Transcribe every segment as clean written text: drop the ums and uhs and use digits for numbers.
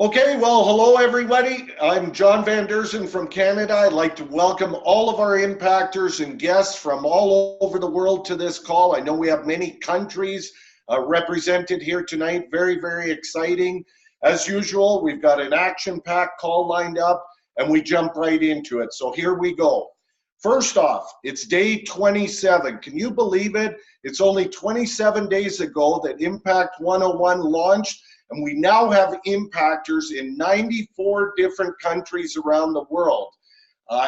Okay, well, hello everybody. I'm John Van Derzen from Canada. I'd like to welcome all of our impactors and guests from all over the world to this call. I know we have many countries represented here tonight. Very, very exciting. As usual, we've got an action-packed call lined up, and we jump right into it. So here we go. First off, it's day 27. Can you believe it? It's only 27 days ago that Impact 101 launched, and we now have impactors in 94 different countries around the world.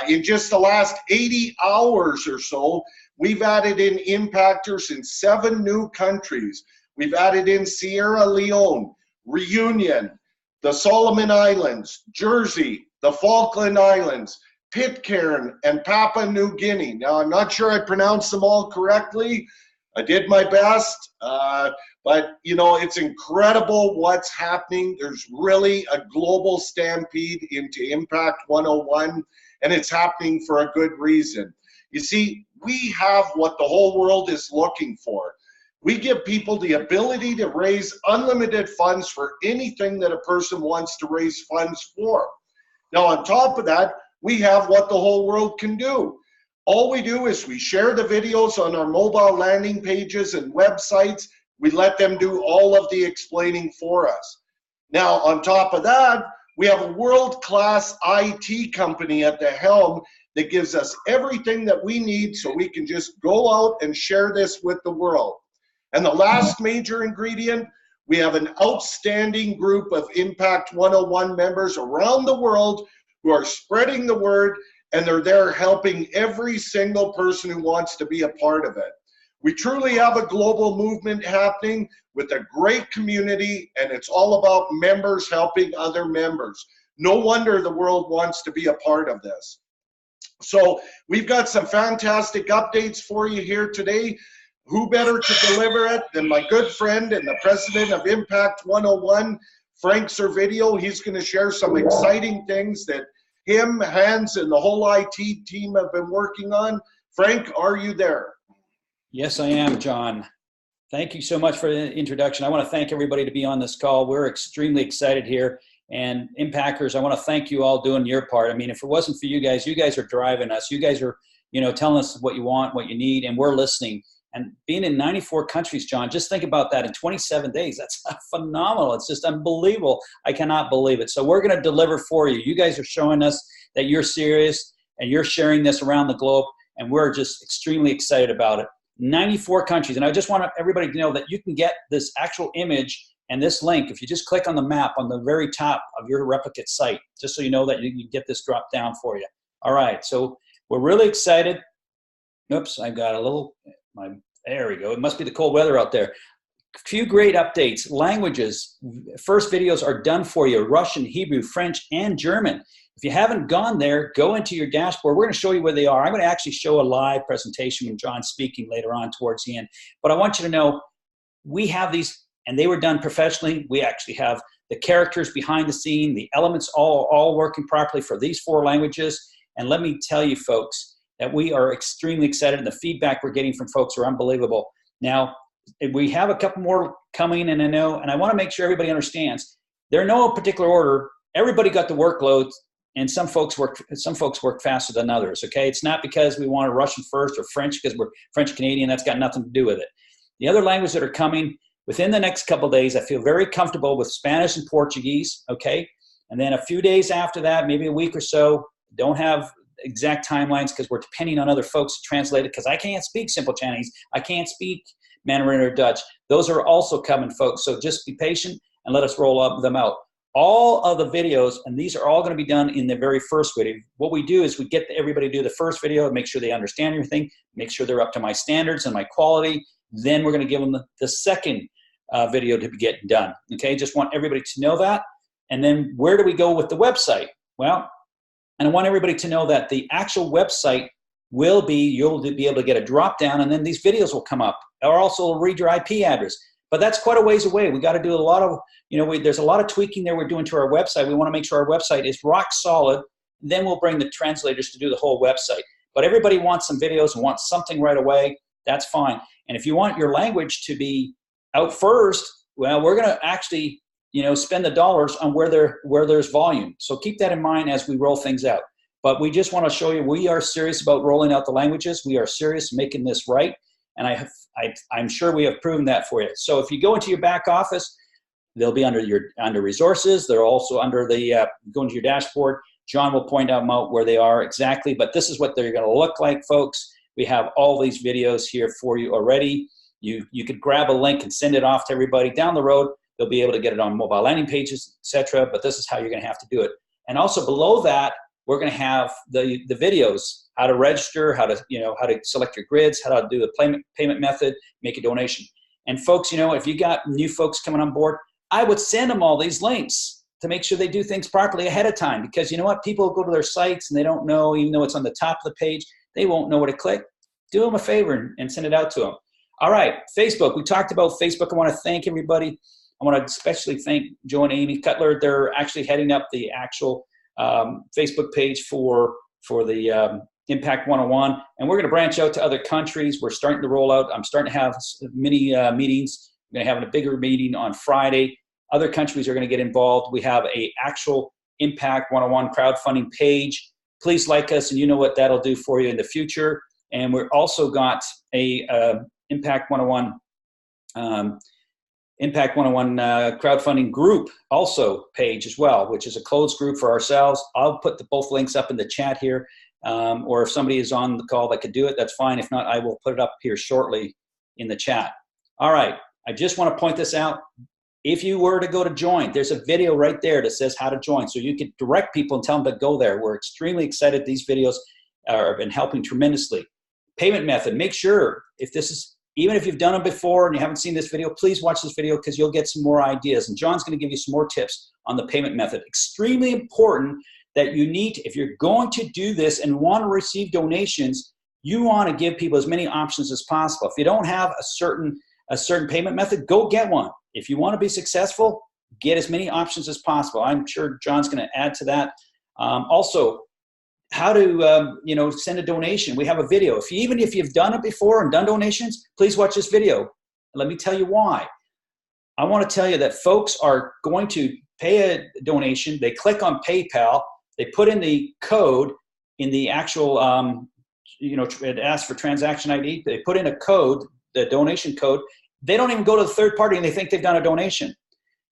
In just the last 80 hours or so, we've added in impactors in 7 new countries. We've added in Sierra Leone, Reunion, the Solomon Islands, Jersey, the Falkland Islands, Pitcairn, and Papua New Guinea. Now, I'm not sure I pronounced them all correctly. I did my best. But, you know, it's incredible what's happening. There's really a global stampede into Impact 101, and it's happening for a good reason. You see, we have what the whole world is looking for. We give people the ability to raise unlimited funds for anything that a person wants to raise funds for. Now, on top of that, we have what the whole world can do. All we do is we share the videos on our mobile landing pages and websites. We let them do all of the explaining for us. Now, on top of that, we have a world-class IT company at the helm that gives us everything that we need so we can just go out and share this with the world. And the last major ingredient, we have an outstanding group of Impact 101 members around the world who are spreading the word, and they're there helping every single person who wants to be a part of it. We truly have a global movement happening with a great community, and it's all about members helping other members. No wonder the world wants to be a part of this. So we've got some fantastic updates for you here today. Who better to deliver it than my good friend and the president of Impact 101, Frank Servideo. He's going to share some exciting things that him, Hans, and the whole IT team have been working on. Frank, are you there? Yes, I am, John. Thank you so much for the introduction. I want to thank everybody to be on this call. We're extremely excited here. And Impactors, I want to thank you all doing your part. I mean, if it wasn't for you guys are driving us. You guys are, telling us what you want, what you need, and we're listening. And being in 94 countries, John, just think about that in 27 days. That's phenomenal. It's just unbelievable. I cannot believe it. So we're going to deliver for you. You guys are showing us that you're serious and you're sharing this around the globe. And we're just extremely excited about it. 94 countries. And I just want everybody to know that you can get this actual image and this link if you just click on the map on the very top of your replicate site, just so you know that you can get this dropped down for you. All right. So we're really excited. Oops, I got a little... there we go. It must be the cold weather out there. A few great updates. Languages. First videos are done for you. Russian, Hebrew, French, and German. If you haven't gone there, go into your dashboard. We're going to show you where they are. I'm going to actually show a live presentation when John's speaking later on towards the end. But I want you to know we have these, and they were done professionally. We actually have the characters behind the scene, the elements all working properly for these 4 languages. And let me tell you, folks, that we are extremely excited, and the feedback we're getting from folks are unbelievable. Now, we have a couple more coming, and I want to make sure everybody understands. They're in no particular order. Everybody got the workload, and some folks work faster than others, okay? It's not because we want Russian first or French because we're French-Canadian. That's got nothing to do with it. The other languages that are coming within the next couple of days, I feel very comfortable with Spanish and Portuguese, okay? And then a few days after that, maybe a week or so, don't have exact timelines because we're depending on other folks to translate it because I can't speak simple Chinese. I can't speak Mandarin or Dutch. Those are also coming, folks. So just be patient and let us roll them out. All of the videos, and these are all going to be done in the very first video. What we do is we get everybody to do the first video, make sure they understand everything, make sure they're up to my standards and my quality. Then we're going to give them the second video to be getting done. Okay, just want everybody to know that. And then where do we go with the website? Well, and I want everybody to know that the actual website will be, you'll be able to get a drop down, and then these videos will come up. Or also read your IP address. But that's quite a ways away. We got to do a lot of, there's a lot of tweaking there we're doing to our website. We want to make sure our website is rock solid. Then we'll bring the translators to do the whole website. But everybody wants some videos and wants something right away. That's fine. And if you want your language to be out first, well, we're going to actually spend the dollars on where there's volume. So keep that in mind as we roll things out. But we just want to show you we are serious about rolling out the languages. We are serious making this right. And I'm sure we have proven that for you. So if you go into your back office, they'll be under resources. They're also under go into your dashboard. John will point out where they are exactly. But this is what they're going to look like, folks. We have all these videos here for you already. You could grab a link and send it off to everybody. Down the road, they'll be able to get it on mobile landing pages, etc. But this is how you're going to have to do it. And also below that, we're going to have the videos, how to register, how to select your grids, how to do the payment method, make a donation. And folks, if you got new folks coming on board, I would send them all these links to make sure they do things properly ahead of time. Because you know what? People go to their sites and they don't know, even though it's on the top of the page, they won't know where to click. Do them a favor and send it out to them. All right, Facebook. We talked about Facebook. I want to thank everybody. I want to especially thank Joe and Amy Cutler. They're actually heading up the actual Facebook page for the Impact 101, and we're going to branch out to other countries. We're starting to roll out. I'm starting to have many meetings. We're going to have a bigger meeting on Friday. Other countries are going to get involved. We have a actual Impact 101 crowdfunding page. Please like us, and you know what that'll do for you in the future. And we're also got a Impact 101 crowdfunding group also page as well, which is a closed group for ourselves. I'll put both links up in the chat here, or if somebody is on the call that could do it, that's fine. If not, I will put it up here shortly in the chat. All right, I just want to point this out. If you were to go to join, there's a video right there that says how to join. So you can direct people and tell them to go there. We're extremely excited. These videos have been helping tremendously. Payment method, make sure even if you've done it before and you haven't seen this video, please watch this video because you'll get some more ideas. And John's going to give you some more tips on the payment method. Extremely important that if you're going to do this and want to receive donations, you want to give people as many options as possible. If you don't have a certain payment method, go get one. If you want to be successful, get as many options as possible. I'm sure John's going to add to that. Also, how to send a donation. We have a video. Even if you've done it before and done donations, please watch this video. Let me tell you why. I want to tell you that folks are going to pay a donation. They click on PayPal. They put in the code in the actual, it asks for transaction ID. They put in a code, the donation code. They don't even go to the third party and they think they've done a donation.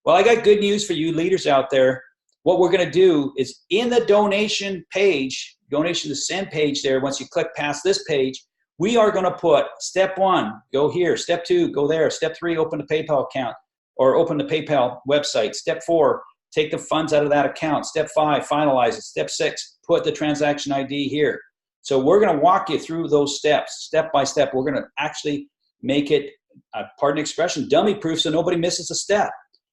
Well, I got good news for you leaders out there. What we're going to do is in the donation page, donation to send page there, once you click past this page, we are going to put step 1, go here. Step 2, go there. Step 3, open the PayPal account or open the PayPal website. Step 4, take the funds out of that account. Step 5, finalize it. Step 6, put the transaction ID here. So we're going to walk you through those steps, step by step. We're going to actually make it, pardon the expression, dummy proof so nobody misses a step.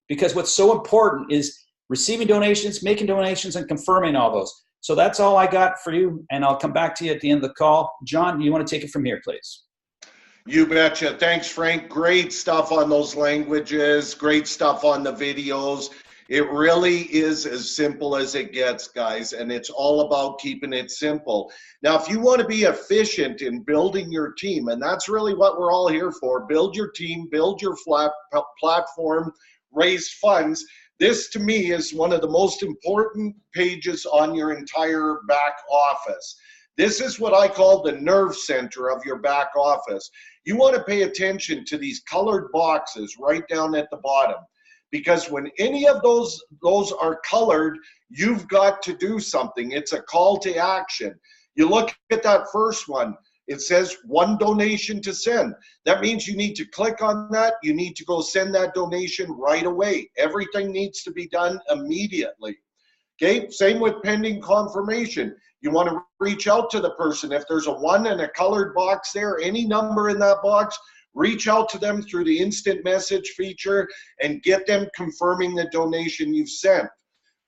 Because what's so important is receiving donations, making donations, and confirming all those. So that's all I got for you, and I'll come back to you at the end of the call. John, you want to take it from here, please? You betcha. Thanks, Frank. Great stuff on those languages. Great stuff on the videos. It really is as simple as it gets, guys, and it's all about keeping it simple. Now, if you want to be efficient in building your team, and that's really what we're all here for, build your team, build your platform, raise funds. This, to me, is one of the most important pages on your entire back office. This is what I call the nerve center of your back office. You want to pay attention to these colored boxes right down at the bottom, because when any of those are colored, you've got to do something. It's a call to action. You look at that first one. It says 1 donation to send. That means you need to click on that. You need to go send that donation right away. Everything needs to be done immediately. Okay, same with pending confirmation. You want to reach out to the person. If there's a 1 and a colored box there, any number in that box, reach out to them through the instant message feature and get them confirming the donation you've sent.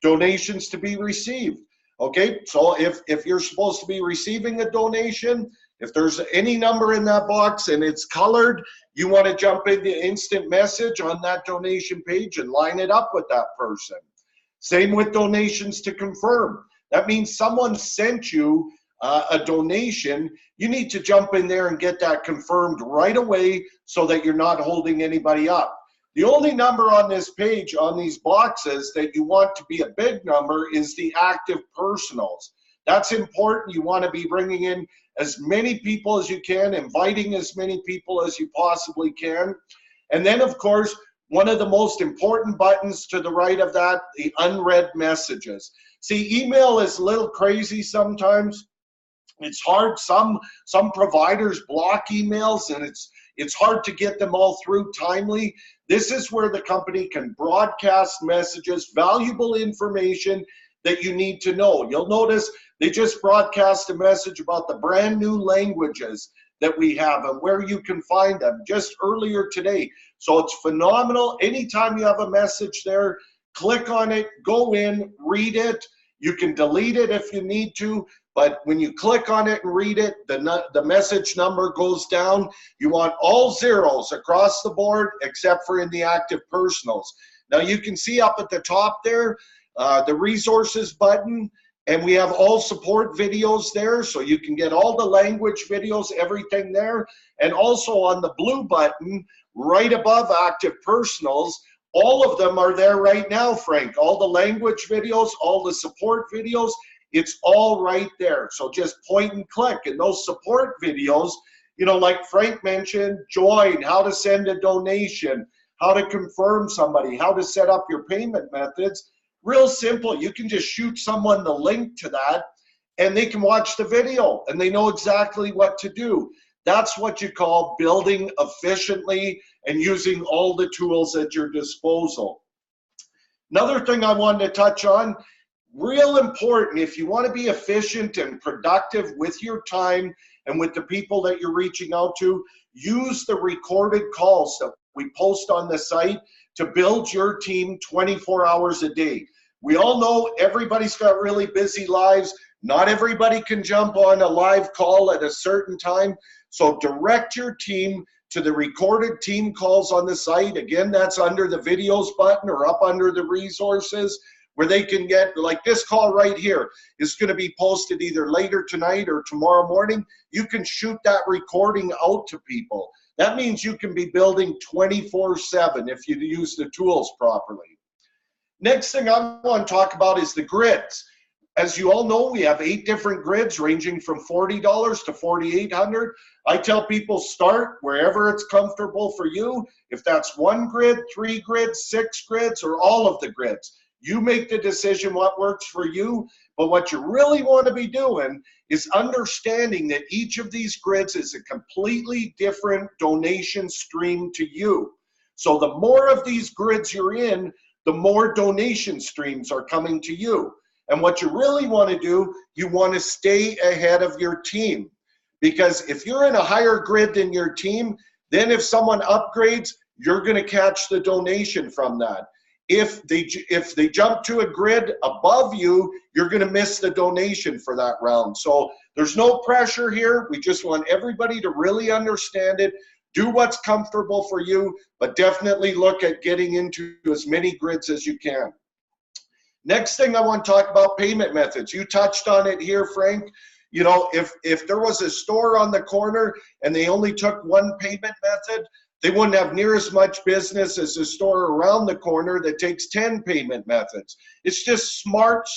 Donations to be received. Okay, so if you're supposed to be receiving a donation, if there's any number in that box and it's colored, you want to jump into instant message on that donation page and line it up with that person. Same with donations to confirm. That means someone sent you a donation. You need to jump in there and get that confirmed right away so that you're not holding anybody up. The only number on this page, on these boxes, that you want to be a big number is the active personals. That's important. You want to be bringing in as many people as you can, inviting as many people as you possibly can. And then, of course, one of the most important buttons to the right of that, the unread messages. See, email is a little crazy sometimes. It's hard. Some providers block emails, and it's hard to get them all through timely. This is where the company can broadcast messages, valuable information that you need to know. You'll notice they just broadcast a message about the brand new languages that we have and where you can find them just earlier today. So it's phenomenal. Anytime you have a message there, click on it, go in, read it. You can delete it if you need to, but when you click on it and read it, the message number goes down. You want all zeros across the board except for in the active personals. Now you can see up at the top there, the resources button, and we have all support videos there, so you can get all the language videos, everything there. And also on the blue button, right above active personals, all of them are there right now, Frank. All the language videos, all the support videos, it's all right there. So just point and click. And those support videos, you know, like Frank mentioned, join, how to send a donation, how to confirm somebody, how to set up your payment methods. Real simple. You can just shoot someone the link to that and they can watch the video and they know exactly what to do. That's what you call building efficiently and using all the tools at your disposal. Another thing I wanted to touch on, real important, if you want to be efficient and productive with your time and with the people that you're reaching out to, use the recorded calls that we post on the site to build your team 24 hours a day. We all know everybody's got really busy lives. Not everybody can jump on a live call at a certain time. So direct your team to the recorded team calls on the site. Again, that's under the videos button or up under the resources, where they can get, like this call right here is going to be posted either later tonight or tomorrow morning. You can shoot that recording out to people. That means you can be building 24/7 if you use the tools properly. Next thing I want to talk about is the grids. As you all know, we have 8 different grids ranging from $40 to $4,800. I tell people start wherever it's comfortable for you. If that's 1 grid, 3 grids, 6 grids, or all of the grids. You make the decision what works for you, but what you really want to be doing is understanding that each of these grids is a completely different donation stream to you. So the more of these grids you're in, the more donation streams are coming to you. And what you really want to do, you want to stay ahead of your team. Because if you're in a higher grid than your team, then if someone upgrades, you're going to catch the donation from that. If they jump to a grid above you, you're going to miss the donation for that round. So there's no pressure here. We just want everybody to really understand it. Do what's comfortable for you, but definitely look at getting into as many grids as you can. Next thing I want to talk about, payment methods. You touched on it here, Frank. You know, if there was a store on the corner and they only took one payment method, they wouldn't have near as much business as a store around the corner that takes 10 payment methods. It's just smart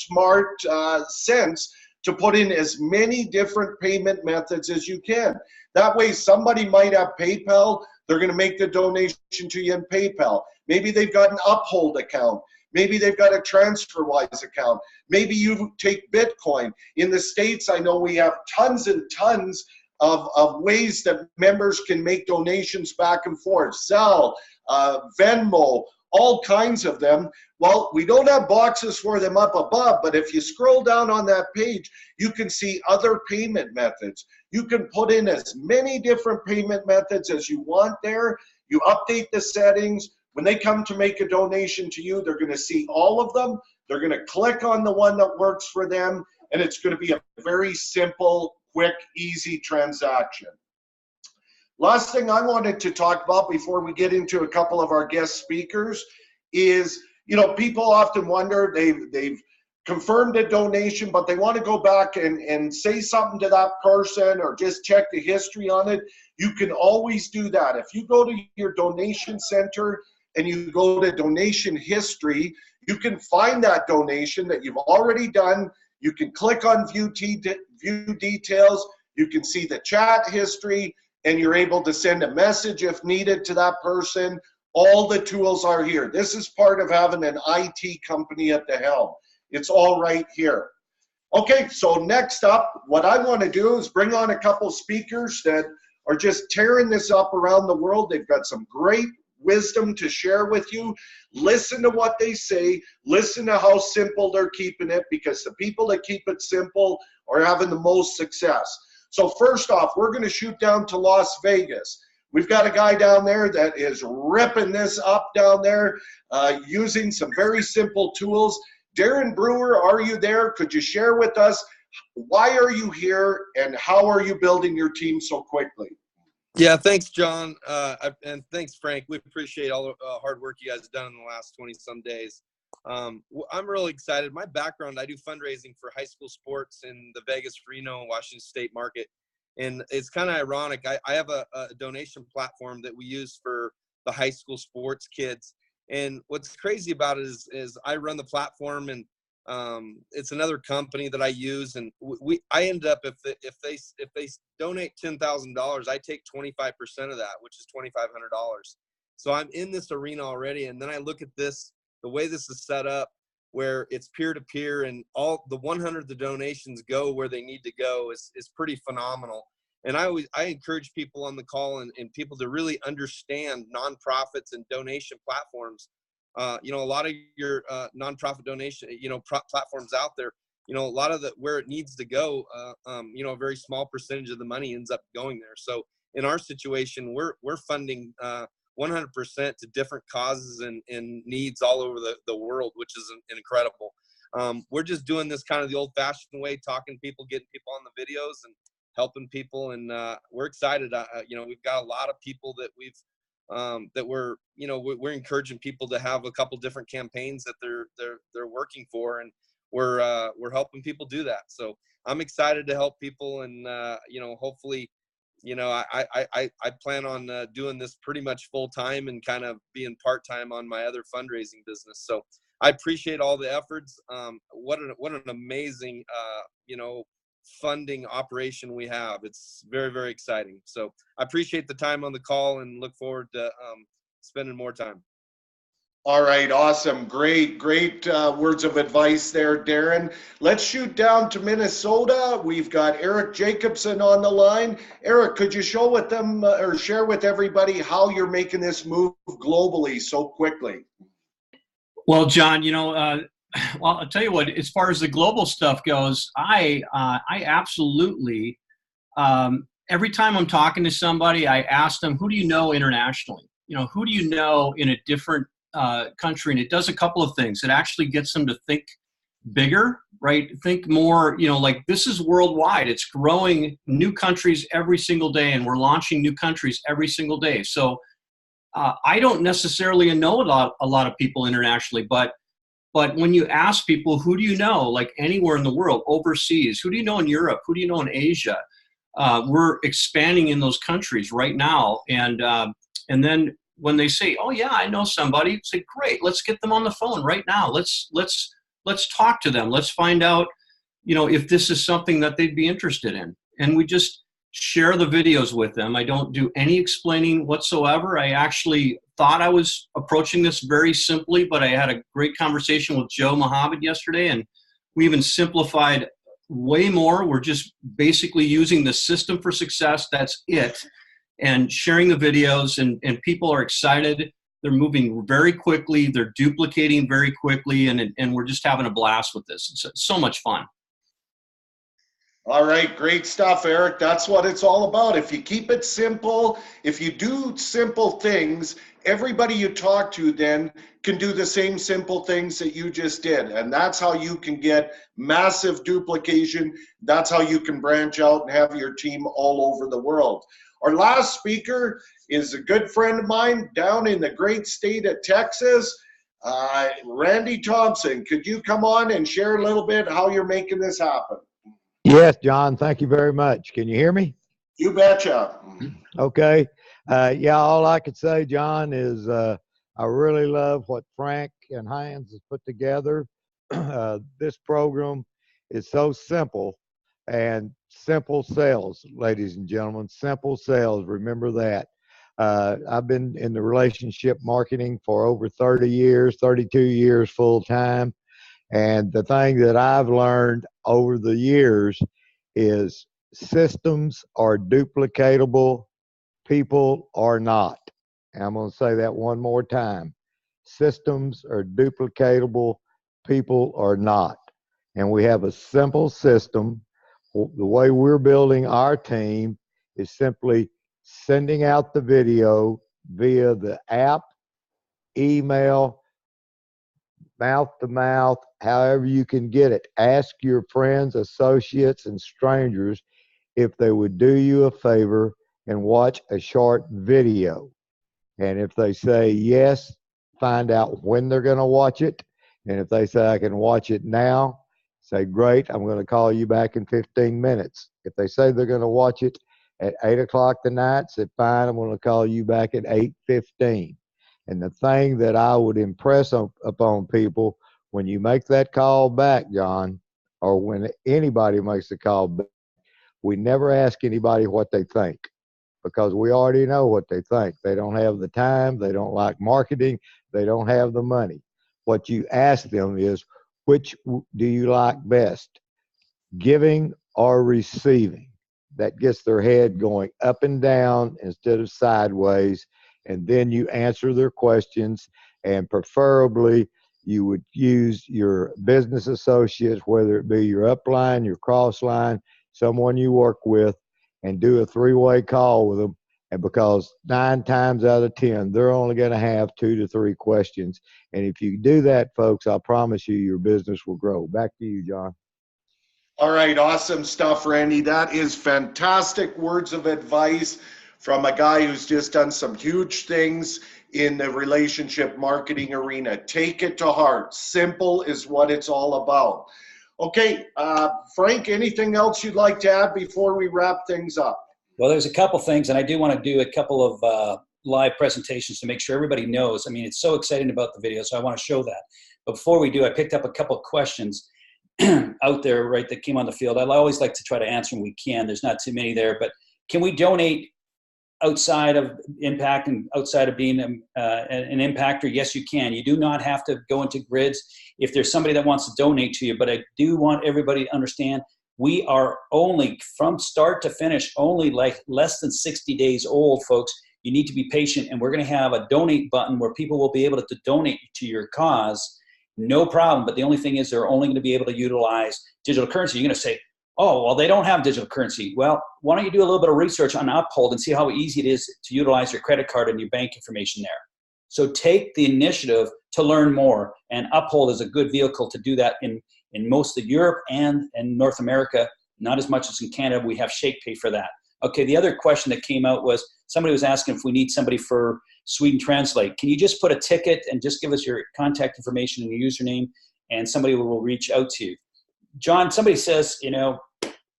sense to put in as many different payment methods as you can. That way somebody might have PayPal, they're going to make the donation to you in PayPal. Maybe they've got an Uphold account. Maybe they've got a TransferWise account. Maybe you take Bitcoin. In the States, I know we have tons and tons of ways that members can make donations back and forth. Zelle, Venmo, all kinds of them. Well, we don't have boxes for them up above, but if you scroll down on that page, you can see other payment methods. You can put in as many different payment methods as you want there. You update the settings. When they come to make a donation to you, they're going to see all of them. They're going to click on the one that works for them, and it's going to be a very simple, quick, easy transaction. Last thing I wanted to talk about before we get into a couple of our guest speakers is, you know, people often wonder, they've confirmed a donation, but they want to go back and say something to that person or just check the history on it. You can always do that. If you go to your donation center, and you go to donation history, you can find that donation that you've already done. You can click on view details. You can see the chat history, and you're able to send a message if needed to that person. All the tools are here. This is part of having an IT company at the helm. It's all right here. Okay, so next up, what I want to do is bring on a couple speakers that are just tearing this up around the world. They've got some great wisdom to share with you. Listen to what they say. Listen to how simple they're keeping it, because the people that keep it simple are having the most success. So first off, we're going to shoot down to Las Vegas. We've got a guy down there that is ripping this up down there using some very simple tools. Darren Brewer, are you there? Could you share with us, why are you here and how are you building your team so quickly? Yeah, thanks, John. And thanks, Frank. We appreciate all the hard work you guys have done in the last 20-some days. I'm really excited. My background, I do fundraising for high school sports in the Vegas, Reno, and Washington State market. And it's kind of ironic. I have a donation platform that we use for the high school sports kids. And what's crazy about it is I run the platform, and it's another company that I use. And I end up, if they donate $10,000, I take 25% of that, which is $2,500. So I'm in this arena already. And then I look at this, the way this is set up, where it's peer-to-peer and all the 100 the donations go where they need to go is pretty phenomenal. And I encourage people on the call and people to really understand nonprofits and donation platforms. A lot of your nonprofit donation, platforms out there, a lot of where it needs to go, a very small percentage of the money ends up going there. So in our situation, we're funding 100% to different causes and needs all over the world, which is incredible. We're just doing this kind of the old-fashioned way, talking to people, getting people on the videos and helping people. And we're excited. We've got a lot of people that we're encouraging people to have a couple different campaigns that they're working for, and we're helping people do that. So I'm excited to help people, and hopefully, I plan on doing this pretty much full time and kind of being part time on my other fundraising business. So I appreciate all the efforts. What an amazing funding operation we have. It's very, very exciting. So I appreciate the time on the call and look forward to spending more time. All right, awesome. Great words of advice there, Darren. Let's shoot down to Minnesota. We've got Eric Jacobson on the line. Eric, could you show with them or share with everybody how you're making this move globally so quickly? Well, John, well, I'll tell you what, as far as the global stuff goes, I absolutely, every time I'm talking to somebody, I ask them, who do you know internationally? Who do you know in a different country? And it does a couple of things. It actually gets them to think bigger, right? Think more, like this is worldwide. It's growing new countries every single day, and we're launching new countries every single day. So I don't necessarily know a lot of people internationally, but when you ask people, who do you know, like anywhere in the world, overseas, who do you know in Europe, who do you know in Asia, we're expanding in those countries right now. And then when they say, oh yeah, I know somebody, say, great, let's get them on the phone right now. Let's talk to them. Let's find out, if this is something that they'd be interested in. And we just share the videos with them. I don't do any explaining whatsoever. I actually thought I was approaching this very simply, but I had a great conversation with Joe Mohammed yesterday, and we even simplified way more. We're just basically using the system for success. That's it. And sharing the videos, and people are excited. They're moving very quickly. They're duplicating very quickly, and we're just having a blast with this. It's so much fun. All right, great stuff, Eric. That's what it's all about. If you keep it simple, if you do simple things, everybody you talk to then can do the same simple things that you just did. And that's how you can get massive duplication. That's how you can branch out and have your team all over the world. Our last speaker is a good friend of mine down in the great state of Texas, Randy Thompson. Could you come on and share a little bit how you're making this happen? Yes, John, thank you very much. Can you hear me? You betcha. Okay. Yeah, all I could say, John, is I really love what Frank and Hines has put together. This program is so simple, and simple sales, ladies and gentlemen, simple sales. Remember that. I've been in the relationship marketing for over 30 years, 32 years full time. And the thing that I've learned over the years is systems are duplicatable, people are not. And I'm going to say that one more time. Systems are duplicatable, people are not. And we have a simple system. The way we're building our team is simply sending out the video via the app, email, mouth to mouth, however you can get it. Ask your friends, associates, and strangers if they would do you a favor and watch a short video. And if they say yes, find out when they're going to watch it. And if they say, I can watch it now, say, great, I'm going to call you back in 15 minutes. If they say they're going to watch it at 8 o'clock tonight, say, fine, I'm going to call you back at 8:15. And the thing that I would impress upon people, when you make that call back, John, or when anybody makes a call back, we never ask anybody what they think, because we already know what they think. They don't have the time, they don't like marketing, they don't have the money. What you ask them is, which do you like best, giving or receiving? That gets their head going up and down instead of sideways. And then you answer their questions, and preferably you would use your business associates, whether it be your upline, your cross line, someone you work with, and do a three-way call with them. And because 9 times out of 10, they're only going to have 2 to 3 questions. And if you do that, folks, I promise you your business will grow. Back to you, John. All right, awesome stuff, Randy. That is fantastic words of advice from a guy who's just done some huge things in the relationship marketing arena. Take it to heart. Simple is what it's all about. Okay, Frank, anything else you'd like to add before we wrap things up? Well, there's a couple things, and I do want to do a couple of live presentations to make sure everybody knows. I mean, it's so exciting about the video, so I want to show that. But before we do, I picked up a couple of questions out there, right, that came on the field. I always like to try to answer when we can. There's not too many there, but can we donate outside of Impact and outside of being an impactor? Yes, you can. You do not have to go into grids if there's somebody that wants to donate to you, but I do want everybody to understand we are only, from start to finish, only like less than 60 days old, folks. You need to be patient, and we're going to have a donate button where people will be able to donate to your cause. No problem. But the only thing is they're only going to be able to utilize digital currency. You're going to say, oh, well, they don't have digital currency. Well, why don't you do a little bit of research on Uphold and see how easy it is to utilize your credit card and your bank information there. So take the initiative to learn more, and Uphold is a good vehicle to do that in most of Europe and in North America, not as much as in Canada. We have ShakePay for that. Okay, the other question that came out was somebody was asking if we need somebody for Sweden Translate. Can you just put a ticket and just give us your contact information and your username, and somebody will reach out to you? John, somebody says, you know,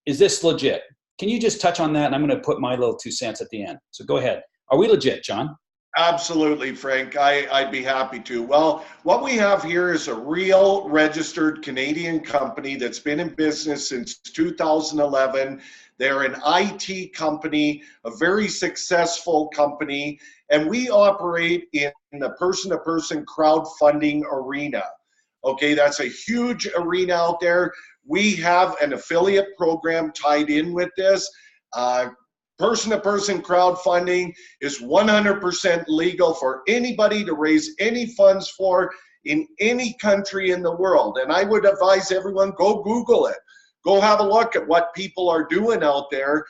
is this legit? Can you just touch on that? And I'm going to put my little 2 cents at the end. So go ahead. Are we legit, John? Absolutely, Frank. I'd be happy to. Well, what we have here is a real registered Canadian company that's been in business since 2011. They're an IT company, a very successful company, and we operate in the person-to-person crowdfunding arena. Okay, that's a huge arena out there. We have an affiliate program tied in with this. Person-to-person crowdfunding is 100% legal for anybody to raise any funds for in any country in the world. And I would advise everyone, go Google it. Go have a look at what people are doing out there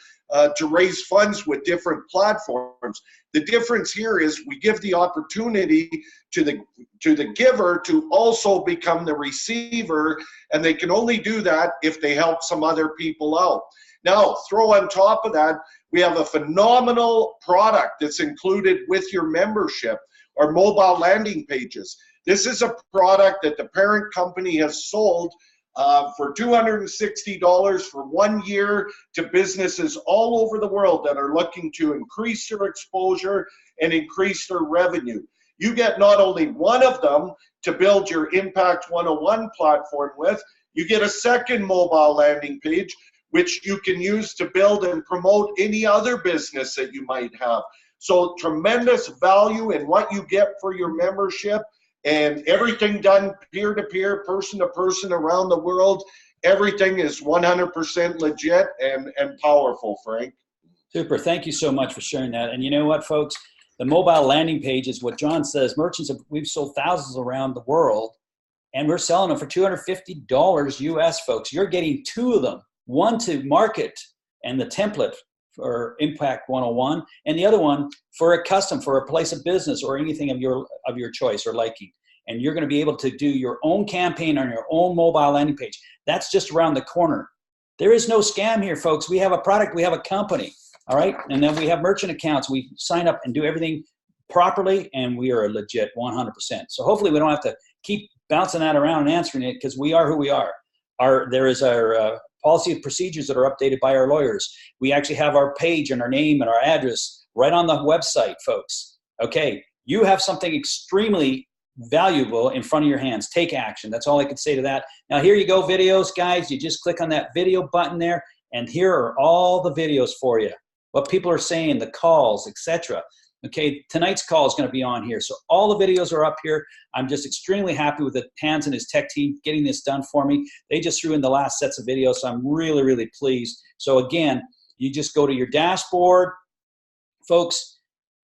to raise funds with different platforms. The difference here is we give the opportunity to the giver to also become the receiver, and they can only do that if they help some other people out. Now, throw on top of that, we have a phenomenal product that's included with your membership, our mobile landing pages. This is a product that the parent company has sold for $260 for 1 year to businesses all over the world that are looking to increase their exposure and increase their revenue. You get not only one of them to build your Impact 101 platform with, you get a second mobile landing page, which you can use to build and promote any other business that you might have. So tremendous value in what you get for your membership, and everything done peer-to-peer, person-to-person around the world. Everything is 100% legit and powerful, Frank. Super. Thank you so much for sharing that. And you know what, folks? The mobile landing page is what John says. Merchants, we've sold thousands around the world, and we're selling them for $250 US, folks. You're getting two of them, one to market and the template for Impact 101, and the other one for a custom, for a place of business or anything of your choice or liking. And you're going to be able to do your own campaign on your own mobile landing page. That's just around the corner. There is no scam here, folks. We have a product, we have a company, all right? And then we have merchant accounts. We sign up and do everything properly, and we are legit 100%. So hopefully we don't have to keep bouncing that around and answering it, because we are who we are. There is our policy of procedures that are updated by our lawyers. We actually have our page and our name and our address right on the website, folks. Okay, you have something extremely valuable in front of your hands. Take action. That's all I can say to that. Now here you go, videos, guys. You just click on that video button there, and here are all the videos for you. What people are saying, the calls, etc. Okay, tonight's call is going to be on here. So all the videos are up here. I'm just extremely happy with the Hans and his tech team getting this done for me. They just threw in the last sets of videos, so I'm really, really pleased. So again, you just go to your dashboard, folks,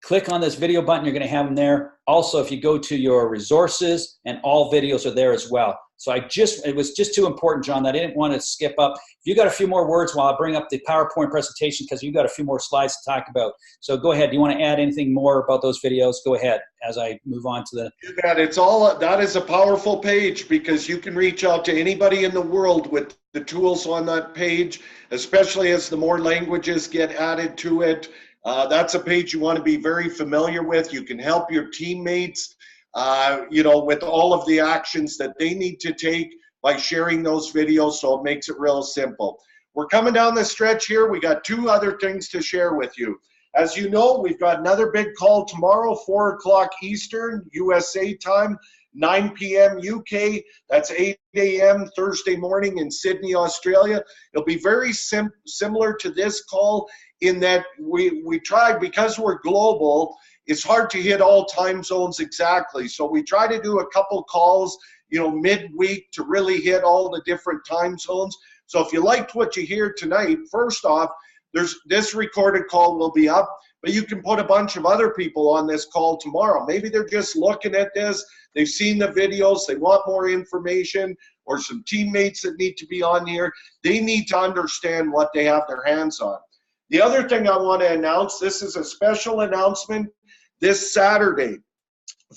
click on this video button. You're going to have them there. Also, if you go to your resources, and all videos are there as well. So it was just too important, John, that I didn't want to skip up. If you got a few more words while I bring up the PowerPoint presentation, because you got a few more slides to talk about. So go ahead. Do you want to add anything more about those videos? Go ahead as I move on to the. That is a powerful page, because you can reach out to anybody in the world with the tools on that page, especially as the more languages get added to it. That's a page you want to be very familiar with. You can help your teammates, with all of the actions that they need to take by sharing those videos, so it makes it real simple. We're coming down the stretch here. We got two other things to share with you. As you know, we've got another big call tomorrow, 4 o'clock Eastern, USA time, 9 p.m. UK. That's 8 a.m. Thursday morning in Sydney, Australia. It'll be very similar to this call in that we tried, because we're global, it's hard to hit all time zones exactly. So we try to do a couple calls, midweek to really hit all the different time zones. So if you liked what you hear tonight, first off, this recorded call will be up, but you can put a bunch of other people on this call tomorrow. Maybe they're just looking at this, they've seen the videos, they want more information, or some teammates that need to be on here. They need to understand what they have their hands on. The other thing I want to announce, this is a special announcement. This Saturday,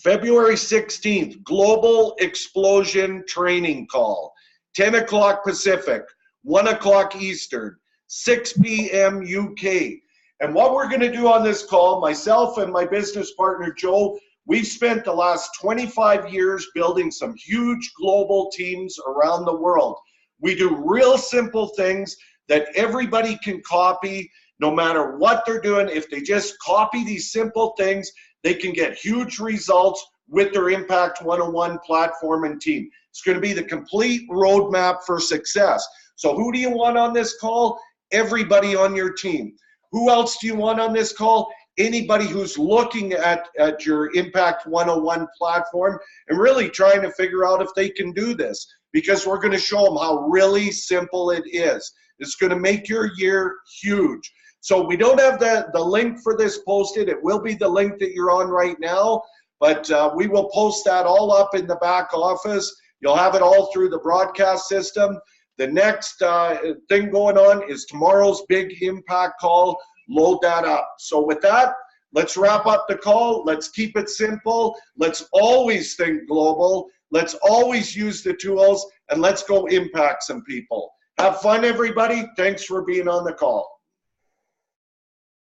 February 16th, Global Explosion Training Call, 10 o'clock Pacific, 1 o'clock Eastern, 6 p.m. UK. And what we're going to do on this call, myself and my business partner, Joe, we've spent the last 25 years building some huge global teams around the world. We do real simple things that everybody can copy, no matter what they're doing. If they just copy these simple things, they can get huge results with their Impact 101 platform and team. It's going to be the complete roadmap for success. So who do you want on this call? Everybody on your team. Who else do you want on this call? Anybody who's looking at your Impact 101 platform and really trying to figure out if they can do this, because we're going to show them how really simple it is. It's going to make your year huge. So we don't have the link for this posted. It will be the link that you're on right now, but we will post that all up in the back office. You'll have it all through the broadcast system. The next thing going on is tomorrow's big impact call. Load that up. So with that, let's wrap up the call. Let's keep it simple. Let's always think global. Let's always use the tools, and let's go impact some people. Have fun, everybody. Thanks for being on the call.